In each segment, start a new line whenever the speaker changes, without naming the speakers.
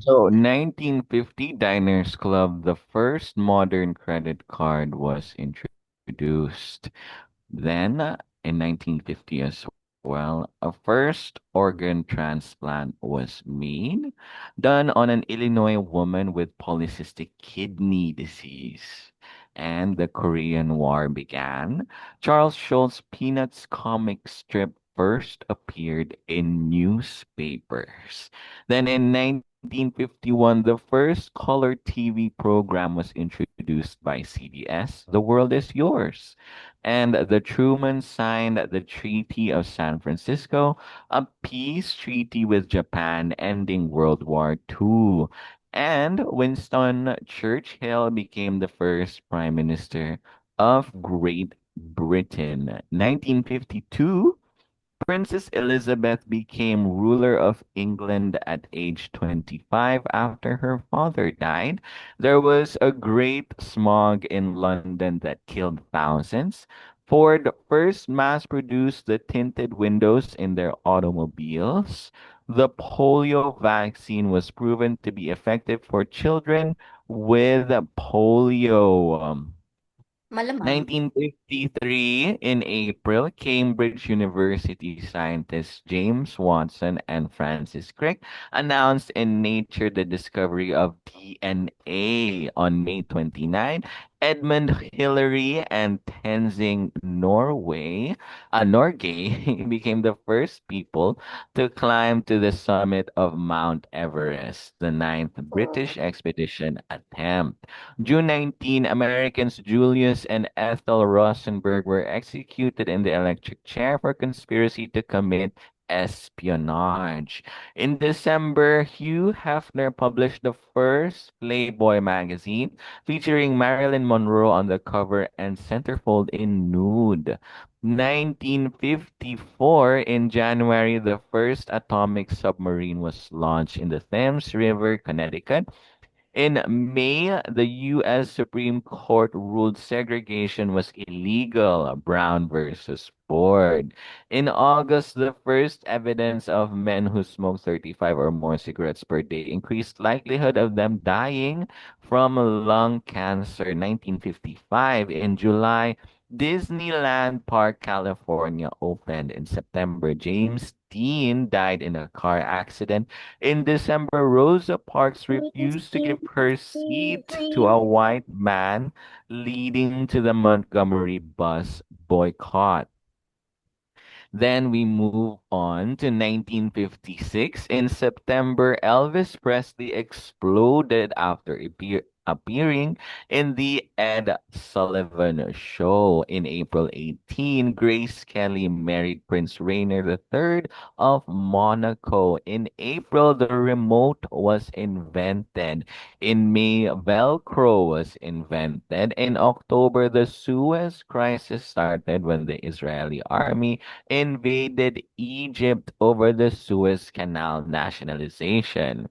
So, 1950 Diners Club, the first modern credit card was introduced. Then, in 1950 as well, a first organ transplant was made, done on an Illinois woman with polycystic kidney disease. And the Korean War began. Charles Schulz Peanuts comic strip first appeared in newspapers. Then in 1951, the first color TV program was introduced by CBS, The World is Yours. And the Truman signed the Treaty of San Francisco, a peace treaty with Japan ending World War II. And Winston Churchill became the first Prime Minister of Great Britain. 1952, Princess Elizabeth became ruler of England at age 25 after her father died. There was a great smog in London that killed thousands. Ford first mass produced the tinted windows in their automobiles. The polio vaccine was proven to be effective for children with polio.
Malamang.
1953, in April, Cambridge University scientists James Watson and Francis Crick announced in Nature the discovery of DNA. On May 29, Edmund Hillary and Tenzing Norgay became the first people to climb to the summit of Mount Everest, the ninth British expedition attempt. June 19, Americans Julius and Ethel Rosenberg were executed in the electric chair for conspiracy to commit espionage. In December, Hugh Hefner published the first Playboy magazine featuring Marilyn Monroe on the cover and centerfold in nude. 1954, in January, the first atomic submarine was launched in the Thames River, Connecticut. In May, the U.S. Supreme Court ruled segregation was illegal, Brown versus Ford. In August, the first evidence of men who smoke 35 or more cigarettes per day increased likelihood of them dying from lung cancer. 1955, in July, Disneyland Park, California opened. In September, James Dean died in a car accident. In December, Rosa Parks refused to give her seat to a white man, leading to the Montgomery bus boycott. Then we move on to 1956. In September, Elvis Presley exploded after appearing in the Ed Sullivan Show. In April 18, Grace Kelly married Prince Rainier III of Monaco. In April, the remote was invented. In May, Velcro was invented. In October, the Suez Crisis started when the Israeli army invaded Egypt over the Suez Canal nationalization.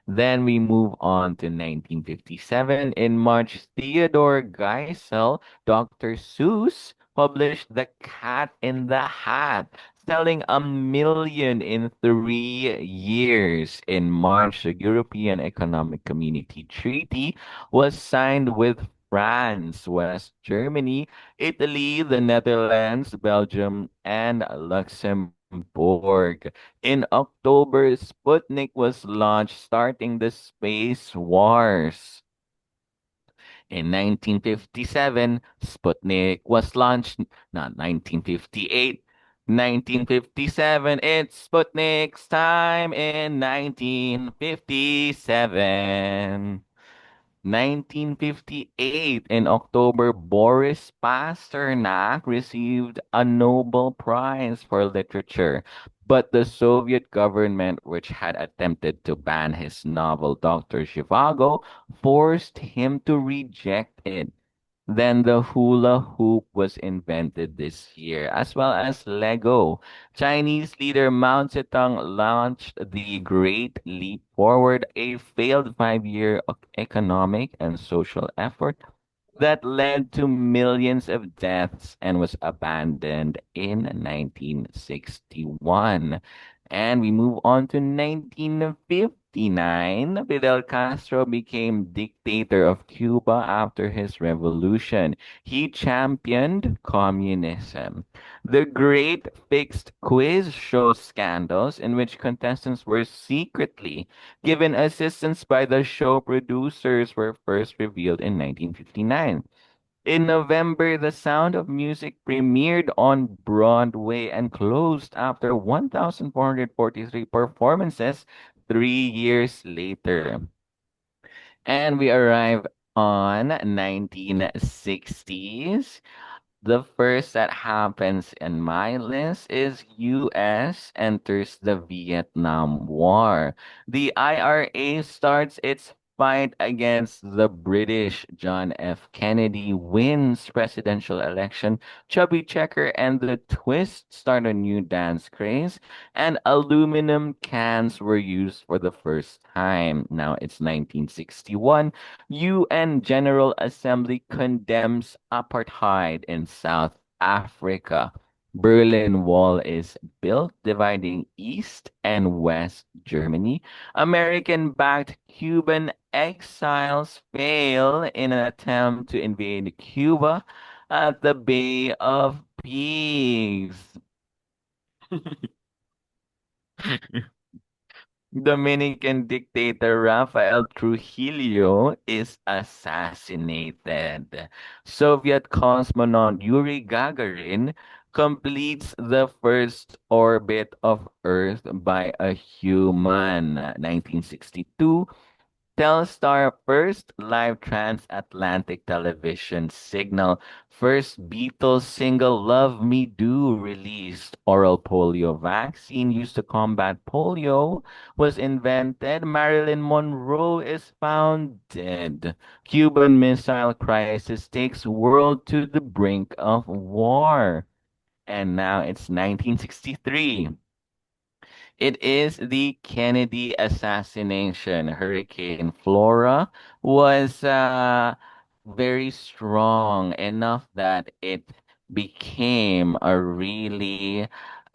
Then we move on to 1957. In March, Theodore Geisel, Dr. Seuss, published The Cat in the Hat, selling 1 million in 3 years. In March, the European Economic Community Treaty was signed with France, West Germany, Italy, the Netherlands, Belgium, and Luxembourg. In October, Sputnik was launched, starting the space wars. In 1957, Sputnik was launched, not 1958. 1957, it's Sputnik's time in 1957. 1958, in October, Boris Pasternak received a Nobel Prize for Literature, but the Soviet government, which had attempted to ban his novel Dr. Zhivago, forced him to reject it. Then the hula hoop was invented this year, as well as Lego. Chinese leader Mao Zedong launched the Great Leap Forward, a failed 5-year economic and social effort that led to millions of deaths and was abandoned in 1961. And we move on to 1959. Fidel Castro became dictator of Cuba after his revolution. He championed communism. The Great Fixed Quiz Show scandals, in which contestants were secretly given assistance by the show producers, were first revealed in 1959. In November, The Sound of Music premiered on Broadway and closed after 1,443 performances 3 years later. And we arrive on 1960s. The first that happens in my list is US enters the Vietnam War. The IRA starts its fight against the British. John F. Kennedy wins presidential election. Chubby Checker and the Twist start a new dance craze, and aluminum cans were used for the first time. Now it's 1961. UN General Assembly condemns apartheid in South Africa. Berlin Wall is built, dividing East and West Germany. American-backed Cuban exiles fail in an attempt to invade Cuba at the Bay of Pigs. Dominican dictator Rafael Trujillo is assassinated. Soviet cosmonaut Yuri Gagarin completes the first orbit of Earth by a human. 1962, Telstar first live transatlantic television signal. First Beatles single Love Me Do released. Oral polio vaccine used to combat polio was invented. Marilyn Monroe is found dead. Cuban Missile Crisis takes world to the brink of war. And now it's 1963. It is the Kennedy assassination. Hurricane Flora was very strong enough that it became a really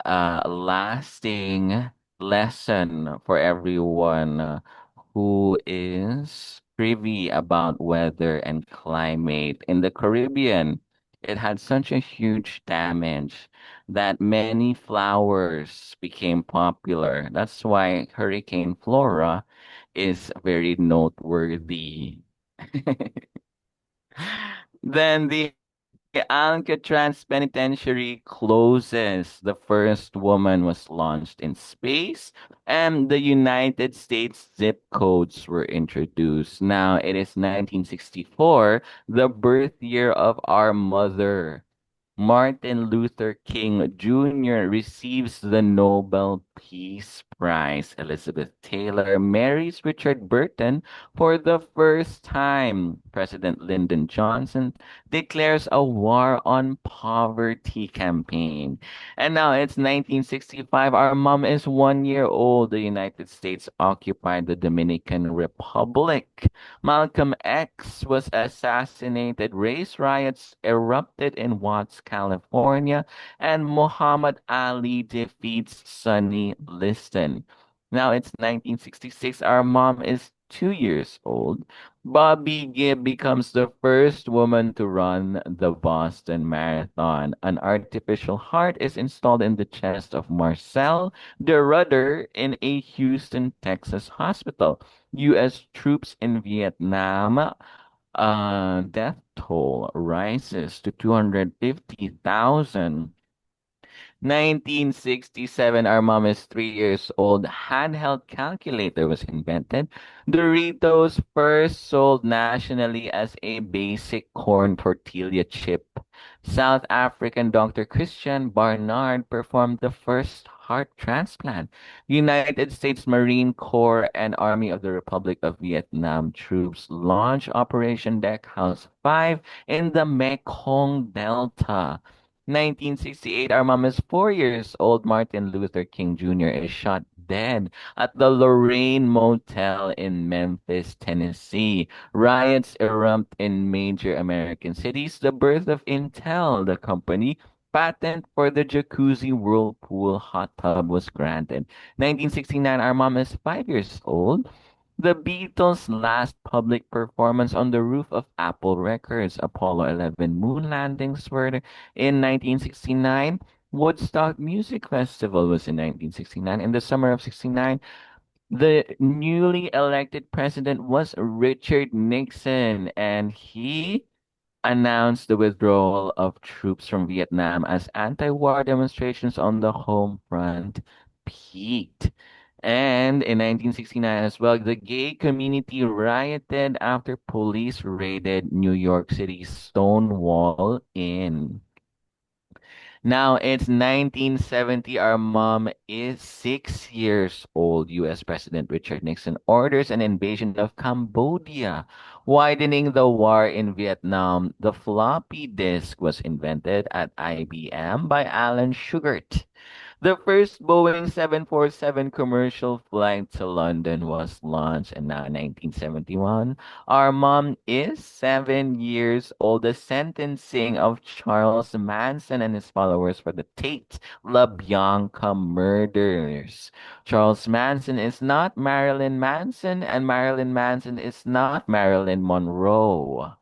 lasting lesson for everyone who is privy about weather and climate. In the Caribbean, it had such a huge damage that many flowers became popular. That's why Hurricane Flora is very noteworthy. Then the Alcatraz Penitentiary closes. The first woman was launched in space, and the United States zip codes were introduced. Now it is 1964, the birth year of our mother. Martin Luther King Jr. receives the Nobel Peace Prize. Elizabeth Taylor marries Richard Burton for the first time. President Lyndon Johnson declares a war on poverty campaign. And now it's 1965. Our mom is 1 year old. The United States occupied the Dominican Republic. Malcolm X was assassinated. Race riots erupted in Watts, California, and Muhammad Ali defeats Sonny Liston. Now it's 1966. Our mom is 2 years old. Bobby Gibb becomes the first woman to run the Boston Marathon. An artificial heart is installed in the chest of Marcel DeRudder in a Houston, Texas hospital. U.S. troops in Vietnam, death toll rises to 250,000. 1967, our mom is 3 years old. Handheld calculator was invented. Doritos first sold nationally as a basic corn tortilla chip. South African Dr. Christian Barnard performed the first heart transplant. United States Marine Corps and Army of the Republic of Vietnam troops launch Operation Deckhouse 5 in the Mekong Delta. 1968, our mom is 4 years old. Martin Luther King Jr. is shot dead at the Lorraine Motel in Memphis, Tennessee. Riots erupt in major American cities. The birth of Intel, the company patent for the jacuzzi whirlpool hot tub was granted. 1969, our mom is 5 years old. The Beatles' last public performance on the roof of Apple Records, Apollo 11 moon landings were in 1969. Woodstock Music Festival was in 1969. In the summer of 69, the newly elected president was Richard Nixon, and he announced the withdrawal of troops from Vietnam as anti-war demonstrations on the home front peaked. And in 1969 as well, the gay community rioted after police raided New York City's Stonewall Inn. Now it's 1970. Our mom is 6 years old. U.S. President Richard Nixon orders an invasion of Cambodia, widening the war in Vietnam. The floppy disk was invented at IBM by Alan Shugart. The first Boeing 747 commercial flight to London was launched in 1971. Our mom is 7 years old. The sentencing of Charles Manson and his followers for the Tate LaBianca murders. Charles Manson is not Marilyn Manson, and Marilyn Manson is not Marilyn Monroe.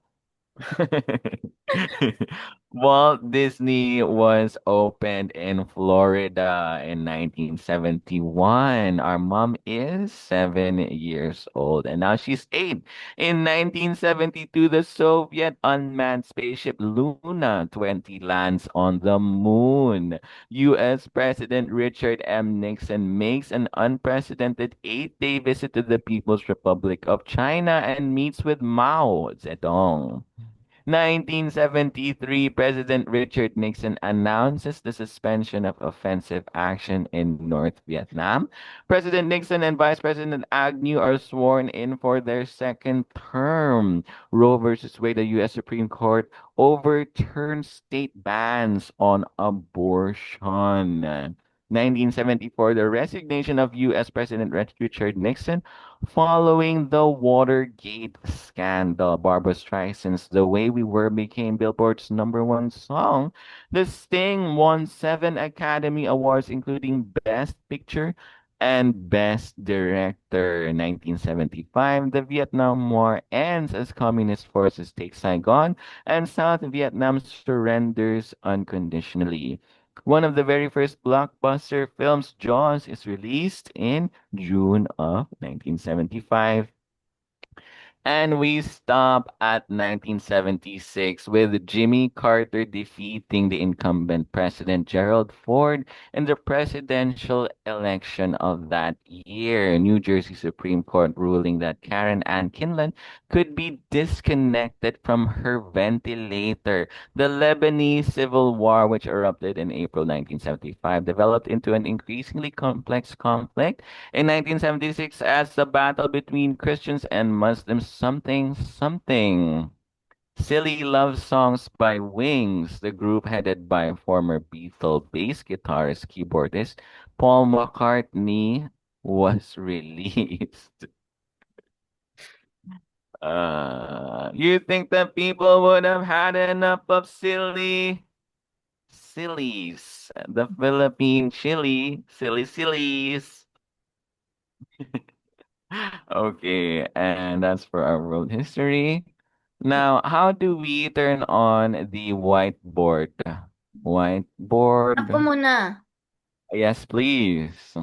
Walt Disney was opened in Florida in 1971. Our mom is 7 years old and now she's 8. In 1972, the Soviet unmanned spaceship Luna 20 lands on the moon. U.S. President Richard M. Nixon makes an unprecedented 8-day visit to the People's Republic of China and meets with Mao Zedong. 1973, President Richard Nixon announces the suspension of offensive action in North Vietnam. President Nixon and Vice President Agnew are sworn in for their second term. Roe versus Wade, the U.S. Supreme Court overturns state bans on abortion. 1974, the resignation of U.S. President Richard Nixon following the Watergate scandal. Barbara Streisand's The Way We Were became Billboard's #1 song. The Sting won 7 Academy Awards, including Best Picture and Best Director. 1975, the Vietnam War ends as communist forces take Saigon and South Vietnam surrenders unconditionally. One of the very first blockbuster films, Jaws, is released in June of 1975. And we stop at 1976 with Jimmy Carter defeating the incumbent President Gerald Ford in the presidential election of that year. New Jersey Supreme Court ruling that Karen Ann Kinlan could be disconnected from her ventilator. The Lebanese Civil War, which erupted in April 1975, developed into an increasingly complex conflict in 1976 as the battle between Christians and Muslims something. Silly Love Songs by Wings, the group headed by former Beatle bass guitarist keyboardist Paul McCartney, was released. You think that people would have had enough of sillies, the Philippine chili, sillies. Okay, and that's for our world history. Now, how do we turn on the whiteboard?
Ako
Whiteboard.
muna.
Yes, please.